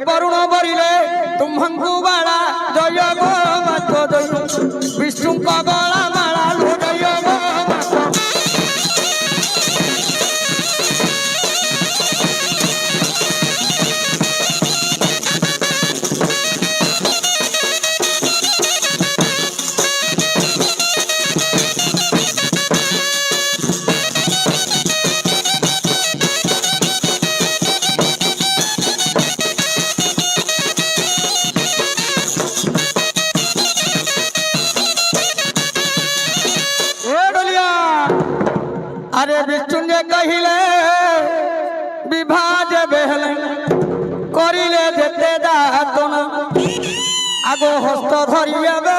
বরুণ বরিলে তুমহঙ্কু বাড়া জয় গো মাত জয় বিষ্ণু কবলা মালা জয় গো মাত अरे विष्णु कहिले विभाज बेहले करिले जेते दातन आगो हस्त धरियाबे